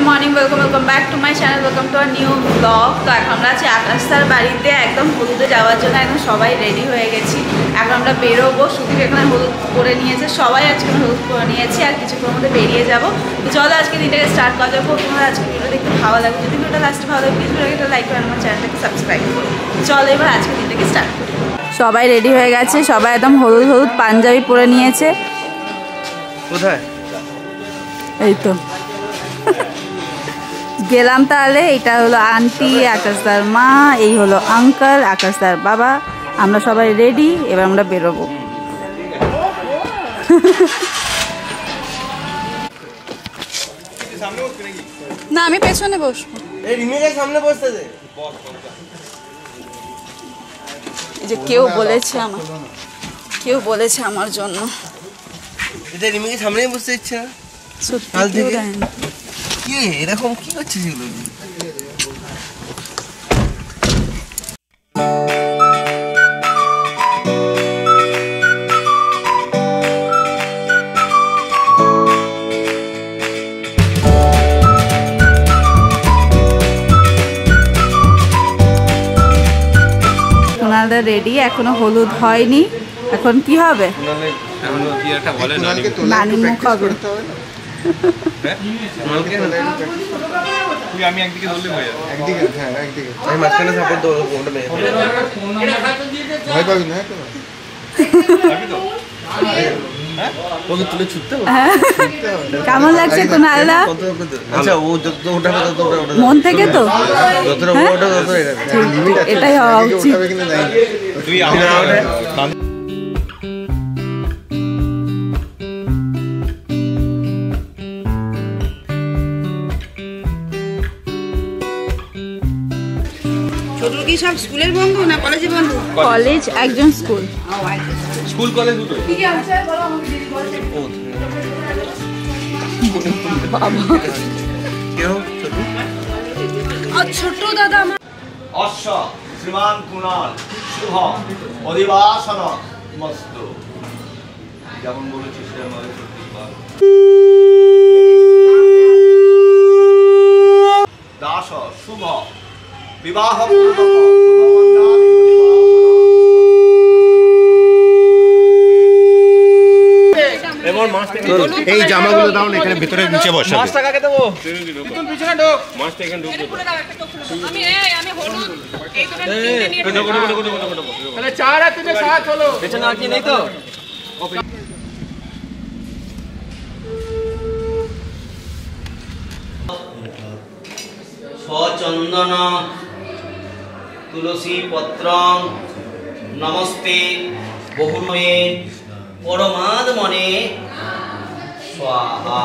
Morning welcome back to my channel welcome to our new blog. तो এখন আমরা আছি আকাশদার বাড়িতে একদম হলুদে যাওয়ার জন্য একদম সবাই রেডি হয়ে গেছি। এখন আমরা বেরোবো, সুদীপ এখানে হলুদ করে নিয়েছে, সবাই আজকে হলুদ করে নিয়েছি আর কিছুক্ষণের মধ্যে বেরিয়ে যাবো। তো চলো আজকে দিনটাকে স্টার্ট করা যাবো। তোমার আজকে ভিডিও দেখতে ভালো লাগবে, যদি ভিডিওটা লাস্টে ভালো লাগে প্লিজ ভিডিওটা লাইক করে আমার চ্যানেলটাকে সাবস্ক্রাইব করো। চলো এবার আজকে দিনটাকে স্টার্ট করি। সবাই রেডি হয়ে গেছে, সবাই একদম হলুদ হলুদ পাঞ্জাবি পরে নিয়েছে। কোথায় এই তো গেলাম। তাহলে এটা হলো আন্টি, আকাশদার মা, এই হলো আঙ্কেল, আকাশদার বাবা। আমরা সবাই রেডি, এবার আমরা বেরোবো। না আমি পেছনে বসবো। সামনে বসতে দে। এই যে কেউ বলেছে আমার জন্য এটা রিমিকে সামনেই বসতে ইচ্ছে না। সত্যি কি এরকম কি করছিস এগুলো? ওনাদের রেডি, এখনো হলুদ হয়নি। এখন কি হবে? নানি মুখ হবে। আমি একদিকে ধরলে হয়ে যাবে, একদিকে হ্যাঁ একদিকে আমি মাঝখানে সাপোর্ট দেবো। কোনটা মেয়ে ভয় পাবি না তো? পাবি তো? হ্যাঁ ওকে তুলে ছুটতে হবে। কেমন লাগছে কুনালদা? আচ্ছা ও যত ওটা মন থেকে তো যতটা ওটা তত এটাই হওয়া উচিত। তুই ছোটর কি সব স্কুলের বন্ধু না কলেজের বন্ধু? কলেজ একজন, স্কুল স্কুল কলেজ দুটো। কেউ ছোট দাদা আমার অশ্ব শ্রীমান কুণাল শুভ অধিবাসন মস্তু। যেমন বলেছি দাস শুভ বিবাহ এই জামাগুলো দাও না, এখানে ভিতরে নিচে বসা। মাছটা কাকে দেবো? তুই পিছনে ঢোক, মাছটা এখানে ঢোক। আমি হলুদ এই তো তাহলে 4 আর 3 7 হলো। পেছনে আর কি নেই তো? সচন্দন তুলসী পত্রং নমস্তে বহুমে পরমাদ মনে স্বাহা।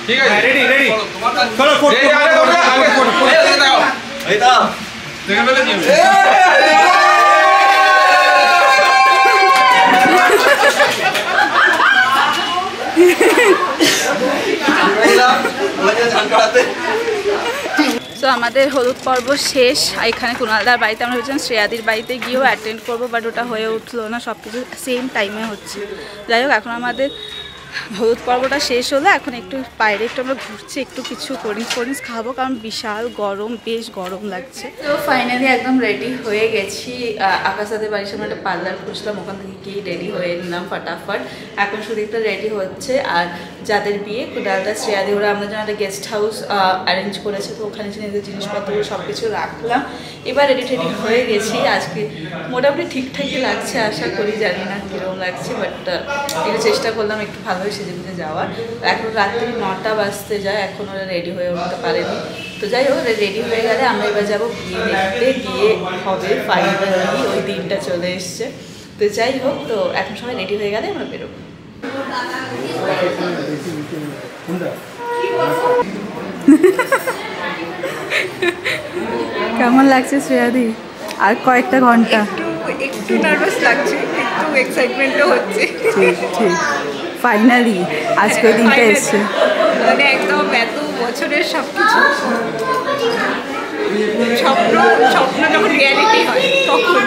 ঠিক আছে, রেডি রেডি চলো ফটো এই দাও দেখে ফেলে দিও। সো আমাদের হলুদ পর্ব শেষ। এখানে কুনালদার বাড়িতে আমরা ভেবেছিলাম শ্রেয়াদির বাড়িতে গিয়েও অ্যাটেন্ড করবো, বাট ওটা হয়ে উঠলো না, সব কিছু সেম টাইমে হচ্ছে। যাই হোক এখন আমাদের হলুদ পর্বটা শেষ হলো, এখন একটু বাইরে একটু আমরা ঘুরছি, একটু কিছু কোল্ড ড্রিঙ্কস খাবো, কারণ বিশাল গরম, বেশ গরম লাগছে। তো ফাইনালি একদম রেডি হয়ে গেছি। আকাশাদের বাড়ির সামনে একটা পার্লার খুঁজলাম, ওখান থেকে গিয়ে রেডি হয়ে নিলাম ফটাফট। এখন শুধু একটা রেডি হচ্ছে। আর যাদের বিয়ে কুডালটা শ্রেয়াদি, ওরা আমাদের জন্য একটা গেস্ট হাউস অ্যারেঞ্জ করেছে, তো ওখানে নিজেদের জিনিসপত্রগুলো সব কিছু রাখলাম। এবার রেডি টেডি হয়ে গেছি। আজকে মোটামুটি ঠিকঠাকই লাগছে, আশা করি, জানি না কীরকম লাগছে, বাট একটু চেষ্টা করলাম একটু ভালোভাবে সেজে গুজে যাওয়ার। এখন রাত্রি 9টা বাজতে যায়, এখন ওরা রেডি হয়ে উঠতে পারেনি। তো যাই হোক, রেডি হয়ে গেলে আমরা এবার যাবো বিয়ে দেখতে, গিয়ে হবে ফাইনালি ওই দিনটা চলে এসছে। তো যাই হোক, তো এখন সবাই রেডি হয়ে গেলে আমরা বেরোবো। কেমন লাগছে শ্রেয়াদি? আর কয়েকটা ঘন্টা। একটু নার্ভাস লাগছে, একটু এক্সাইটমেন্টও হচ্ছে। ঠিক ঠিক, ফাইনালি আজকে ওই দিনটা এসছে। মানে একদম এত বছরের সব কিছু স্বপ্ন স্বপ্ন যখন রিয়ালিটি হয় তখন।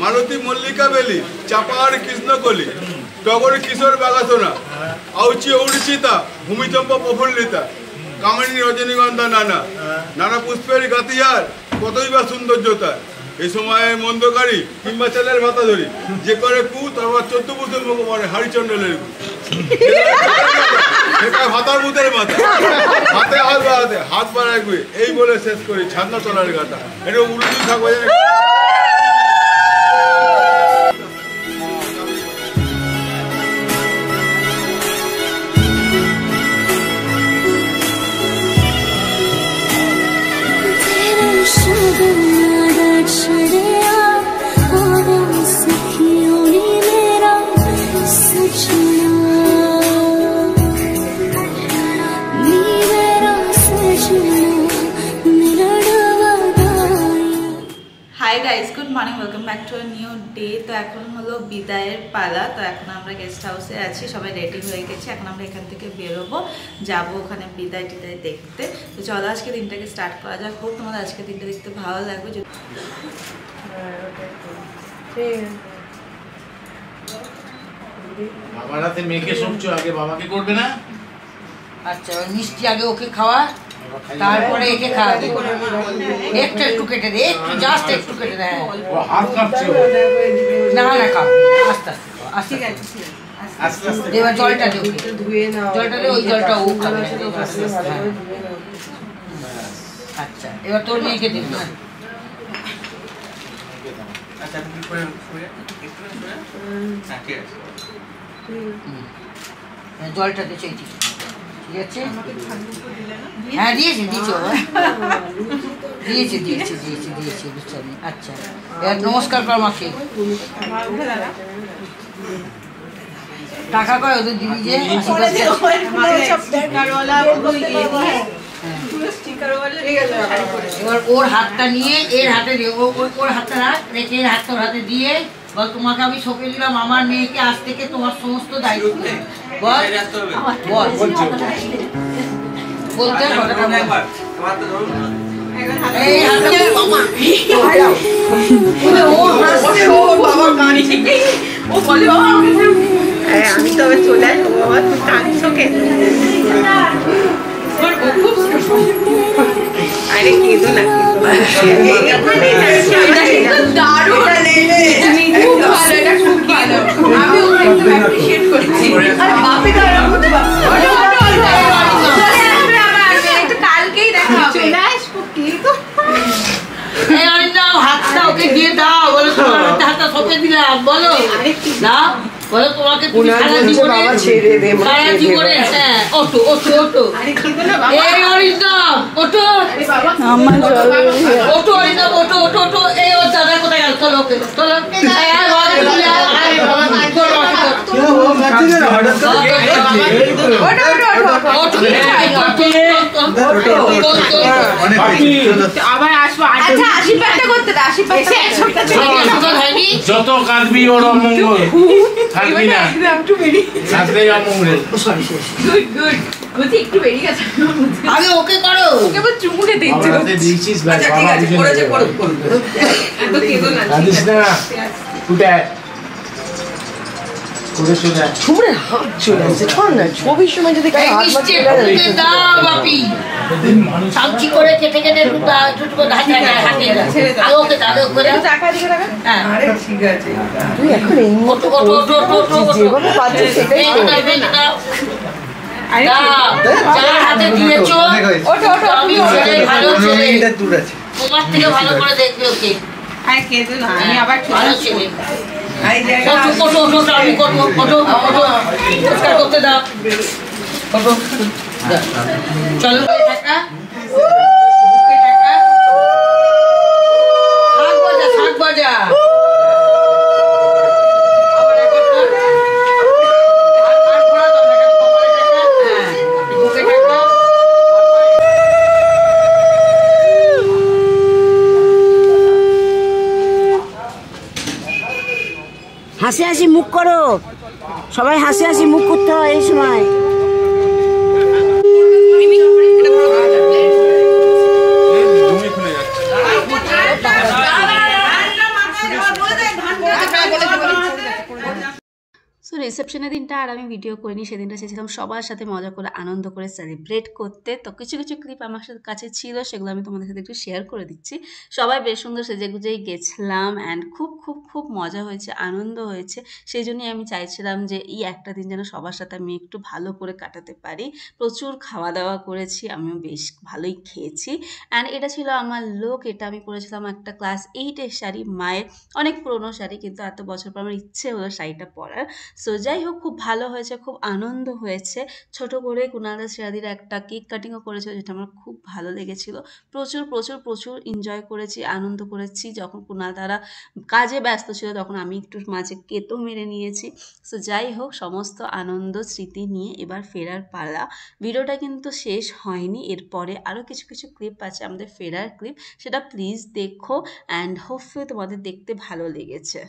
মালতী মল্লিকা বেলি চাপার কৃষ্ণকলি টগর কিশোর বাগাসোনা আউচি ঔড়িচিতা ভূমিচম্পা প্রফুল্লিতা কামিনী রজনীগন্ধা নানা নানা পুষ্পের গাতিয়ার কতই বা সৌন্দর্যতা এই সময়ে মন্দকারী কিংবা ছেলের ভাতা ধরি যে করে কু তারপর 14 বছর মুখ পরে হারিচন্ডলের কু ভাতার মুদের মাথা হাতে হাত বাড়াতে হাত বাড়ায় গুয়ে এই বলে শেষ করি ছাদনা তলার গাতা এটা উলুটি থাকবে। Hi guys, good morning, welcome back to a new day. তো এখন হলো বিদায়ের পালা। তো এখন আমরা গেস্ট হাউসে আছি, সবাই রেডি হয়ে গেছি। এখন আমরা এখান থেকে বেরোবো, যাবো ওখানে বিদায় টিদায় দেখতে। তো চলো আজকে দিনটাকে স্টার্ট করা যাক। হোক তোমাদের আজকে দিনটা দেখতে ভালো লাগবে। বাবার হাতে মেয়েকে সবচেয়ে আগে বাবাকে করবে না? আচ্ছা, মিষ্টি আগে ওকে খাওয়া, তারপরে একে খাওয়াবে। একটু একটু কেটে দে, একটু জাস্ট একটু কেটে দে। ও হাত কাঁপছে। না না, খাও আস্তে আস্তে আস্তে আস্তে আস্তে। এবার জলটা দে, জলটা দে, ওই জলটা ও খাবে। আচ্ছা, এবার তোর মেয়েকে দিবি। জলটা দিয়েছে ঠিক আছে? হ্যাঁ দিয়েছে বুঝছি আমি। আচ্ছা এবার নমস্কার কর মাকে। টাকা কয় ওদের দিবি যে এবার ওর হাতটা নিয়ে এর হাতে দিয়ে ওর হাতটা রাখ, রেখে এর হাতটা ওর হাতে দিয়ে বল তোমাকে আমি সঁপে দিলাম আমার মেয়েকে, আজ থেকে তোমার সমস্ত দায়িত্ব। বল বল বলতে আমি তবে চলে আসবো বাবা, তুই কাঁদছো কেন? আরে কেঁদো না, কালকেই দেখা চলে আসবো। হাতটা ওকে দিয়ে দাও, বলো তোমার হাতটা সঁপে দিলাম, বলো দাও, বলো তোমাকে সারা জীবনে হ্যাঁ ওঠো ওঠো ওঠো এই অরিন্দম ওঠো, ওঠো অরিন্দম ওঠো ওঠো ওঠো। এই ওর দাদা কোথায় গেল? চলো ওকে চলো আবার আসবো। আচ্ছা আশীর্বাদটা করতে দে, যত কাঁদবি ওর অমঙ্গল, থাকবি না থাকলে অমঙ্গল। একটু বেরিয়ে গেছে, আগে ওকে করো, ওকে আবার চুমু খেতে ইচ্ছে করছে। দিয়েছিস ভাই, আচ্ছা ঠিক আছে, করেছে করো করো, এত কেঁদো না। কাঁদিস না, উঠে আয়। করে চলে আয়। ছুমড়ে হাত চলে আসছে, ছাড় না, ছবির সময় যদি কারো হাত মারতে ওকে দাও বাপি, সামচি করে কেটে কেটে একটু হাতে আগে ওকে দাও ওকে দাও। টাকা দিয়ে টাকা। আরে ঠিক আছে, তুই এখন এই মতো যেভাবে পাচ্ছিস সেটাই তো। যার হাতে দিয়েছো ওঠো ওঠো, আমি ছেলে ভালো ছেলে, দূর আছে। তোমার থেকে ভালো করে দেখবে ওকে। আরে কেঁদো না, আমি আবার ভালো ছেলে। ওঠো ওঠো ওঠো, আমি করবো, ওঠো ওঠো, নমস্কার করতে দাও, ওঠো চলো টাকা শাক বাজা শাক বাজা। হাসি হাসি মুখ করো, সবাই হাসি হাসি মুখ করতে হয় এই সময়। সো রিসেপশনের দিনটা আর আমি ভিডিও করিনি, সেদিনটা চেয়েছিলাম সবার সাথে মজা করে আনন্দ করে সেলিব্রেট করতে। তো কিছু কিছু ক্লিপ আমার কাছে ছিল, সেগুলো আমি তোমাদের সাথে একটু শেয়ার করে দিচ্ছি। সবাই বেশ সুন্দর সেজে গুজেই গেছিলাম অ্যান্ড খুব খুব খুব মজা হয়েছে, আনন্দ হয়েছে। সেই জন্যই আমি চাইছিলাম যে এই একটা দিন যেন সবার সাথে আমি একটু ভালো করে কাটাতে পারি। প্রচুর খাওয়া দাওয়া করেছি, আমিও বেশ ভালোই খেয়েছি। অ্যান্ড এটা ছিল আমার লুক। এটা আমি পরেছিলাম একটা ক্লাস 8-এর শাড়ি, মায়ের অনেক পুরোনো শাড়ি, কিন্তু এত বছর পর আমার ইচ্ছে হলো শাড়িটা পরার। সো যাই হোক, খুব ভালো হয়েছে, খুব আনন্দ হয়েছে। ছোট করে কুণালদা শ্রেয়াদির একটা কেক কাটিংও করেছিল, যেটা আমার খুব ভালো লেগেছিল। প্রচুর প্রচুর প্রচুর এনজয় করেছি, আনন্দ করেছি। যখন কুণালদারা কাজে ব্যস্ত ছিল তখন আমি একটু মাঝে কেতো মেরে নিয়েছি। সো যাই হোক, সমস্ত আনন্দ স্মৃতি নিয়ে এবার ফেরার পালা। ভিডিওটা কিন্তু শেষ হয়নি, এরপরে আরও কিছু কিছু ক্লিপ আছে আমাদের ফেরার ক্লিপ, সেটা প্লিজ দেখো অ্যান্ড হোপফুলি তোমাদের দেখতে ভালো লেগেছে।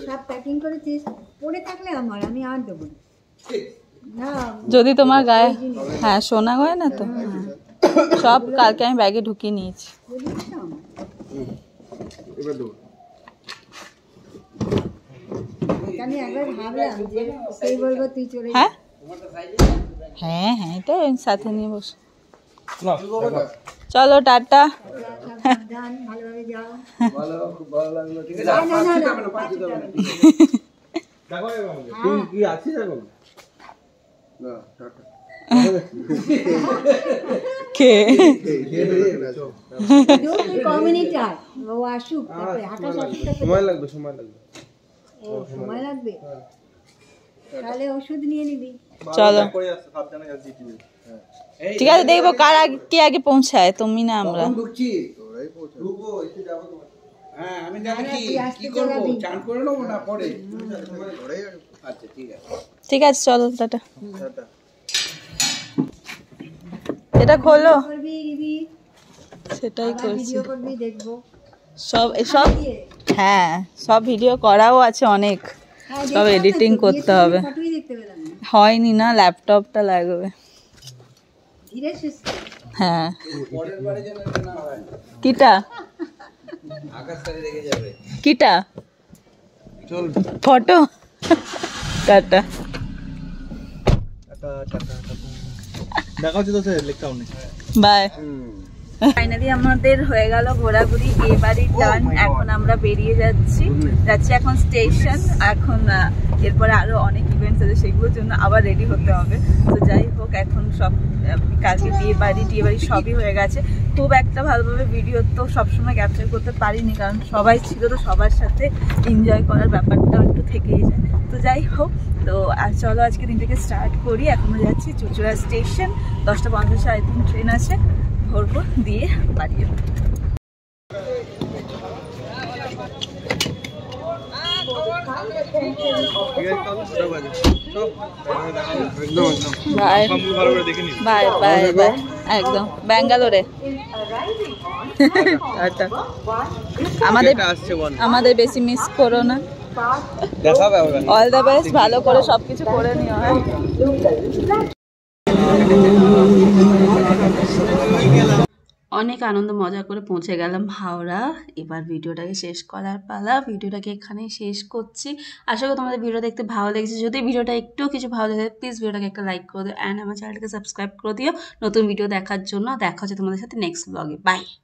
সব প্যাকিং করেছিস, পড়ে থাকলে আমার আমি আর দেবো না। যদি তোমার গায়ে হ্যাঁ সোনা গয়না তো সব কালকে আমি ব্যাগে ঢুকিয়ে নিয়েছি। আমি একবার ভাবলাম যে সেই বলবো তুই চলে হ্যাঁ হ্যাঁ হ্যাঁ, এটা সাথে নিয়ে বস। চ চলো টাটা। সাবধান, ভালোভাবে যাও। খুব ভালো লাগলো, ঠিক আছে। না, না, না, না। তুই কি আছিস এখন? না, টাটা। কে তুই কমিউনিটার ও আসুক, তারপরে হাঁটা সময় লাগবে, সময় লাগবে। ও সময় লাগবে, তাহলে ওষুধ নিয়ে নিবি। চলো সাবধানে যাচ্ছি। ঠিক আছে, দেখবো কার আগে কে আগে পৌঁছায়, তুমি না আমরা। ঢুকছি, তোরাই পৌঁছা। ঢুকবো, এসে যাবো তোমার। হ্যাঁ আমি জানি কি করবো, চান করে নেবো না পরে? আচ্ছা ঠিক আছে। ঠিক আছে চলো টাটা। এটা খোলো, করবি দিবি, সেটাই করছি। ভিডিও করবি, দেখবো। সব এসব, হ্যাঁ সব ভিডিও করাও আছে অনেক, হ্যাঁ, সব দেখলাম তো, এডিটিং করতে বিয়ে হবে। ফটোই দেখতে পেলাম না। হয়নি না, ল্যাপটপটা লাগবে। ধীরে সুস্থে। হ্যাঁ পরের বারে যেন না হয়। কিটা আকাশটাকে রেখে যাবে। কিটা চল ফটো। টাটা। দেখা হচ্ছে তো স্যার, লিখতাম না। বাই। ফাইনালি আমাদের হয়ে গেল ঘোরাঘুরি, বিয়ে বাড়ির টান। এখন আমরা বেরিয়ে যাচ্ছি এখন স্টেশন। এখন এরপরে আরো অনেক ইভেন্টস আছে, সেগুলোর জন্য আবার রেডি হতে হবে। তো যাই হোক, এখন সব কালকে বিয়ে বাড়ি সবই হয়ে গেছে। খুব একটা ভালোভাবে ভিডিও তো সবসময় ক্যাপচার করতে পারিনি, কারণ সবাই ছিল, তো সবার সাথে এনজয় করার ব্যাপারটাও একটু থেকেই যায়। তো যাই হোক, তো আর চলো আজকে দিনটাকে স্টার্ট করি। এখন যাচ্ছি Chuchura station, 10:50 I think train আছে, ধরবো, দিয়ে বাড়ি যাবো। বাই বাই বাই বাই, একদম ব্যাঙ্গালোরে। আমাদের বেশি মিস করো না। অল দ্য বেস্ট, ভালো করে সবকিছু করে নিও। হ্যাঁ অনেক আনন্দ মজা করে পৌঁছে গেলাম হাওড়া। এবার ভিডিওটাকে শেষ করার পালা। ভিডিওটাকে এখানেই শেষ করছি। আশা করি তোমাদের ভিডিও দেখতে ভালো লেগেছে। যদি ভিডিওটা একটু কিছু ভালো লাগে, প্লিজ ভিডিওটাকে একটা লাইক করে দিও অ্যান্ড আমার চ্যানেলটাকে সাবস্ক্রাইব করে দিও নতুন ভিডিও দেখার জন্য। দেখা হচ্ছে তোমাদের সাথে নেক্সট ব্লগে। বাই।